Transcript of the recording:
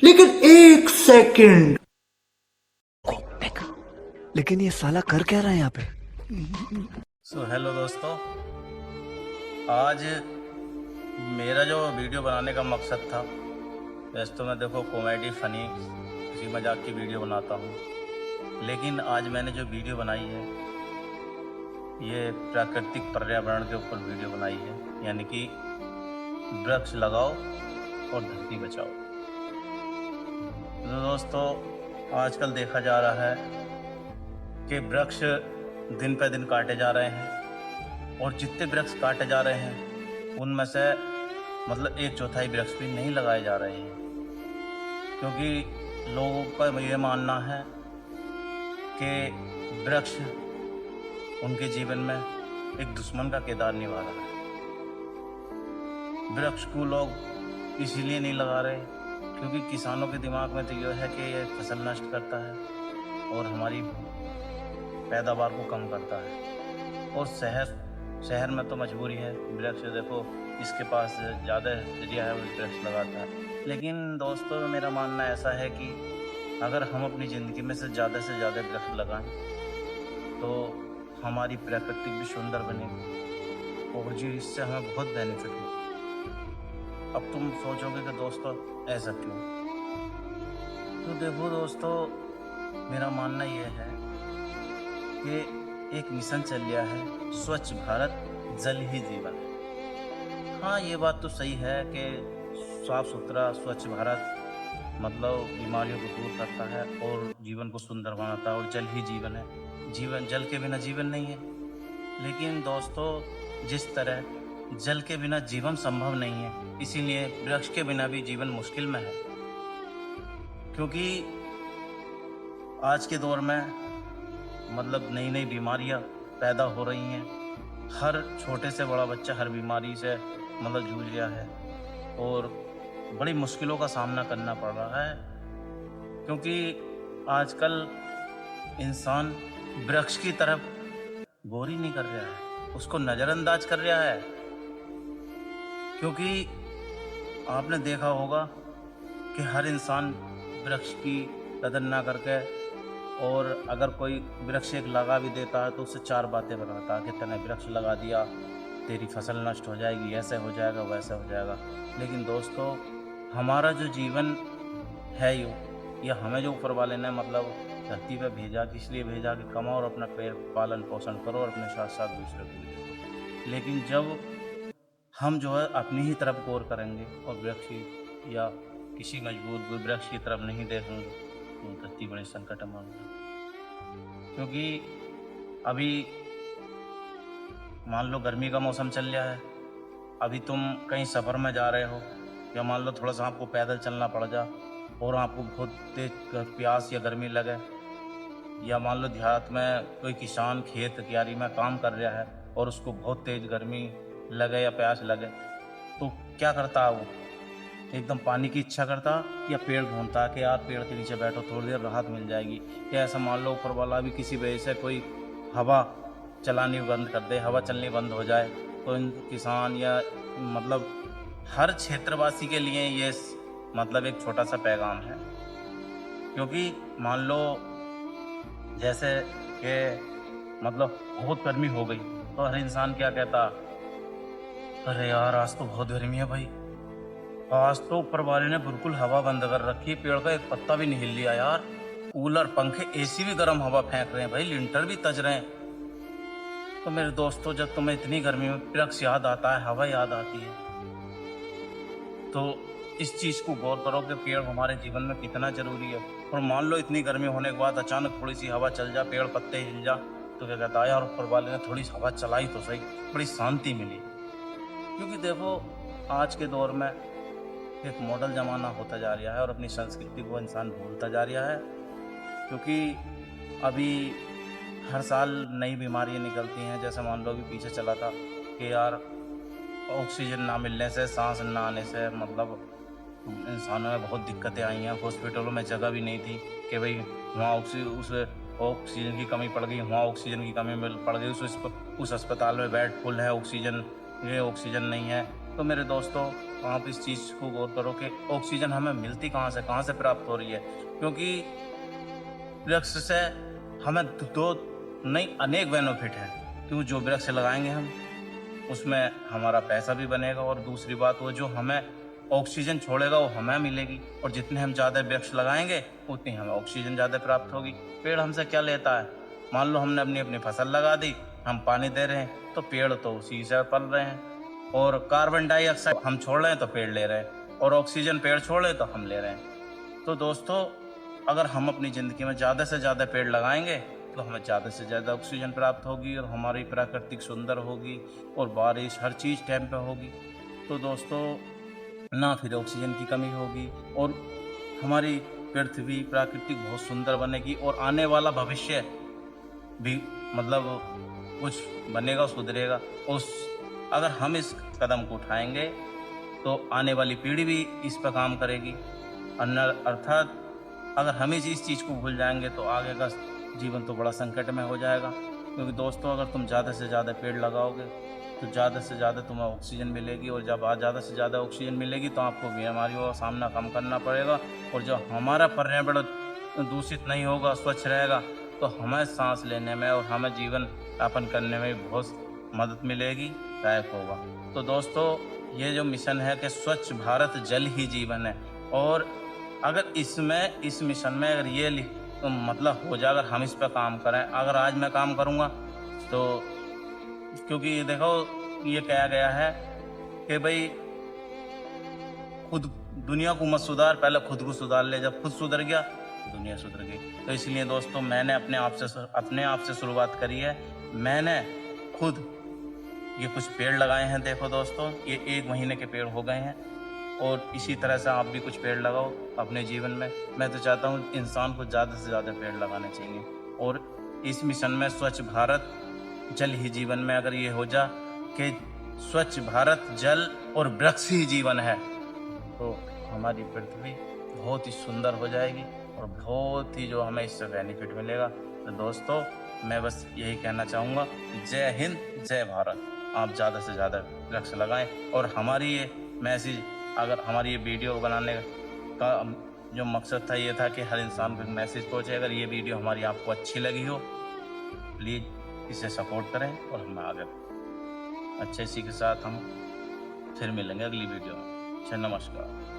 लेकिन एक सेकंड, लेकिन ये साला कर क्या रहा है यहाँ पे? हेलो दोस्तों, आज मेरा जो वीडियो बनाने का मकसद था, वैसे तो मैं देखो कॉमेडी फनी हंसी मजाक की वीडियो बनाता हूँ, लेकिन आज मैंने जो वीडियो बनाई है ये प्राकृतिक पर्यावरण के ऊपर वीडियो बनाई है, यानी कि वृक्ष लगाओ और धरती बचाओ। तो दोस्तों, आजकल देखा जा रहा है कि वृक्ष दिन पे दिन काटे जा रहे हैं, और जितने वृक्ष काटे जा रहे हैं उनमें से मतलब 1/4 वृक्ष भी नहीं लगाए जा रहे हैं, क्योंकि लोगों का ये मानना है कि वृक्ष उनके जीवन में एक दुश्मन का किरदार निभा रहा है। वृक्ष को लोग इसीलिए नहीं लगा रहे क्योंकि किसानों के दिमाग में तो यह है कि ये फसल नष्ट करता है और हमारी पैदावार को कम करता है, और शहर में तो मजबूरी है, वृक्ष देखो इसके पास ज़्यादा एरिया है, वो वृक्ष लगाता है। लेकिन दोस्तों, मेरा मानना ऐसा है कि अगर हम अपनी ज़िंदगी में से ज़्यादा वृक्ष लगाएं तो हमारी प्रकृति भी सुंदर बनेगी और जी इससे हमें बहुत बेनिफिट होगा। अब तुम सोचोगे कि दोस्तों ऐसा क्यों? तो देखो दोस्तों, मेरा मानना यह है कि एक मिशन चल गया है, स्वच्छ भारत जल ही जीवन। हाँ, ये बात तो सही है कि साफ सुथरा स्वच्छ भारत मतलब बीमारियों को दूर करता है और जीवन को सुंदर बनाता है, और जल ही जीवन है। जल के बिना जीवन नहीं है। लेकिन दोस्तों, जिस तरह जल के बिना जीवन संभव नहीं है, इसीलिए वृक्ष के बिना भी जीवन मुश्किल में है, क्योंकि आज के दौर में मतलब नई नई बीमारियां पैदा हो रही हैं। हर छोटे से बड़ा बच्चा हर बीमारी से मतलब जूझ गया है और बड़ी मुश्किलों का सामना करना पड़ रहा है, क्योंकि आजकल इंसान वृक्ष की तरफ गौर ही नहीं कर रहा है, उसको नज़रअंदाज कर रहा है। क्योंकि आपने देखा होगा कि हर इंसान वृक्ष की कदर ना करके, और अगर कोई वृक्ष एक लगा भी देता है तो उससे 4 बातें बनाता है कि तूने वृक्ष लगा दिया, तेरी फसल नष्ट हो जाएगी, ऐसे हो जाएगा, वैसे हो जाएगा। लेकिन दोस्तों, हमारा जो जीवन है या हमें जो ऊपर वाले ने मतलब धरती पे भेजा, इसलिए भेजा कि कमाओ और अपना पेड़ पालन पोषण करो और अपने साथ साथ दूसरे को भी देखो। लेकिन जब हम जो है अपनी ही तरफ गौर करेंगे और वृक्ष या किसी मजबूत वृक्ष की तरफ नहीं देखेंगे तो धरती बड़े संकट में होगी। क्योंकि अभी मान लो गर्मी का मौसम चल रहा है, अभी तुम कहीं सफ़र में जा रहे हो, या मान लो थोड़ा सा आपको पैदल चलना पड़ जा और आपको बहुत तेज प्यास या गर्मी लगे, या मान लो देहात में कोई किसान खेत क्यारी में काम कर रहा है और उसको बहुत तेज गर्मी लगे या प्यास लगे, तो क्या करता है वो? एकदम पानी की इच्छा करता या पेड़ ढूंढता कि यार पेड़ के नीचे बैठो, थोड़ी देर राहत मिल जाएगी। या ऐसा मान लो ऊपर वाला भी किसी वजह से कोई हवा चलानी बंद कर दे, हवा चलनी बंद हो जाए, तो इन किसान या मतलब हर क्षेत्रवासी के लिए ये मतलब एक छोटा सा पैगाम है। क्योंकि मान लो जैसे कि मतलब बहुत गर्मी हो गई तो हर इंसान क्या कहता, अरे यार आज तो बहुत गर्मी है भाई, आज तो ऊपर वाले ने बिल्कुल हवा बंद कर रखी है, पेड़ का एक पत्ता भी नहीं हिल लिया यार, कूलर पंखे एसी भी गर्म हवा फेंक रहे हैं भाई, लिंटर भी तज रहे हैं। तो मेरे दोस्तों, जब तुम्हें इतनी गर्मी में वृक्ष याद आता है, हवा याद आती है, तो इस चीज़ को गौर करो कि पेड़ हमारे जीवन में कितना जरूरी है। और मान लो इतनी गर्मी होने के बाद अचानक थोड़ी सी हवा चल जा, पेड़ पत्ते हिल जा, तो क्या कहता है यार ऊपर वाले ने थोड़ी हवा चलाई तो सही, बड़ी शांति मिली। क्योंकि देखो आज के दौर में एक मॉडल ज़माना होता जा रहा है और अपनी संस्कृति को इंसान भूलता जा रहा है, क्योंकि अभी हर साल नई बीमारियां निकलती हैं। जैसे मान लो अभी पीछे चला था कि यार ऑक्सीजन ना मिलने से, सांस ना आने से मतलब इंसानों में बहुत दिक्कतें आई हैं, हॉस्पिटलों में जगह भी नहीं थी कि भाई वहाँ ऑक्सीजन की कमी पड़ गई, वहाँ ऑक्सीजन की कमी पड़ गई, उस अस्पताल में बेड फुल है, ऑक्सीजन नहीं है, तो मेरे दोस्तों आप इस चीज़ को गौर करो कि ऑक्सीजन हमें मिलती कहाँ से प्राप्त हो रही है, क्योंकि वृक्ष से हमें दो नहीं अनेक बेनिफिट हैं। क्योंकि जो वृक्ष लगाएंगे हम उसमें हमारा पैसा भी बनेगा, और दूसरी बात वो जो हमें ऑक्सीजन छोड़ेगा वो हमें मिलेगी, और जितने हम ज़्यादा वृक्ष लगाएंगे उतनी हमें ऑक्सीजन ज़्यादा प्राप्त होगी। पेड़ हमसे क्या लेता है, मान लो हमने अपनी अपनी फसल लगा दी, हम पानी दे रहे हैं तो पेड़ तो उसी से पल रहे हैं, और कार्बन डाइऑक्साइड हम छोड़ रहे हैं तो पेड़ ले रहे हैं, और ऑक्सीजन पेड़ छोड़ रहे तो हम ले रहे हैं। तो दोस्तों अगर हम अपनी ज़िंदगी में ज़्यादा से ज़्यादा पेड़ लगाएंगे तो हमें ज़्यादा से ज़्यादा ऑक्सीजन प्राप्त होगी, और हमारी प्राकृतिक सुंदर होगी, और बारिश हर चीज़ टाइम पे होगी। तो दोस्तों ना फिर ऑक्सीजन की कमी होगी, और हमारी पृथ्वी प्राकृतिक बहुत सुंदर बनेगी, और आने वाला भविष्य भी मतलब कुछ बनेगा, सुधरेगा। उस अगर हम इस कदम को उठाएंगे तो आने वाली पीढ़ी भी इस पर काम करेगी। अर्थात अगर हम इस चीज़ को भूल जाएंगे तो आगे का जीवन तो बड़ा संकट में हो जाएगा। क्योंकि दोस्तों अगर तुम ज़्यादा से ज़्यादा पेड़ लगाओगे तो ज़्यादा से ज़्यादा तुम्हें ऑक्सीजन मिलेगी, और जब ज़्यादा से ज़्यादा ऑक्सीजन मिलेगी तो आपको बीमारियों का सामना कम करना पड़ेगा, और जब हमारा पर्यावरण दूषित नहीं होगा, स्वच्छ रहेगा, तो हमें सांस लेने में और हमें जीवन यापन करने में बहुत मदद मिलेगी, सहायक होगा। तो दोस्तों ये जो मिशन है कि स्वच्छ भारत जल ही जीवन है, और अगर इस मिशन में अगर ये तो मतलब हो जाए, अगर हम इस पर काम करें, अगर आज मैं काम करूँगा तो क्योंकि देखो ये कहा गया है कि भाई खुद दुनिया को मत सुधार, पहले खुद को सुधार ले, जब खुद सुधर गया दुनिया सुधर गई। तो इसलिए दोस्तों मैंने अपने आप से शुरुआत करी है। मैंने खुद ये कुछ पेड़ लगाए हैं, देखो दोस्तों ये 1 महीने के पेड़ हो गए हैं, और इसी तरह से आप भी कुछ पेड़ लगाओ अपने जीवन में। मैं तो चाहता हूँ इंसान को ज़्यादा से ज़्यादा पेड़ लगाने चाहिए, और इस मिशन में स्वच्छ भारत जल ही जीवन में अगर ये हो जा कि स्वच्छ भारत जल और वृक्ष ही जीवन है, तो हमारी पृथ्वी बहुत ही सुंदर हो जाएगी, और बहुत ही जो हमें इससे बेनिफिट मिलेगा। तो दोस्तों मैं बस यही कहना चाहूँगा, जय हिंद जय भारत। आप ज़्यादा से ज़्यादा वृक्ष लगाएं, और हमारी ये मैसेज, अगर हमारी ये वीडियो बनाने का जो मकसद था ये था कि हर इंसान को एक मैसेज पहुँचे। अगर ये वीडियो हमारी आपको अच्छी लगी हो प्लीज़ इसे सपोर्ट करें, और हमें आगे अच्छे इसी के साथ हम फिर मिलेंगे अगली वीडियो में। नमस्कार।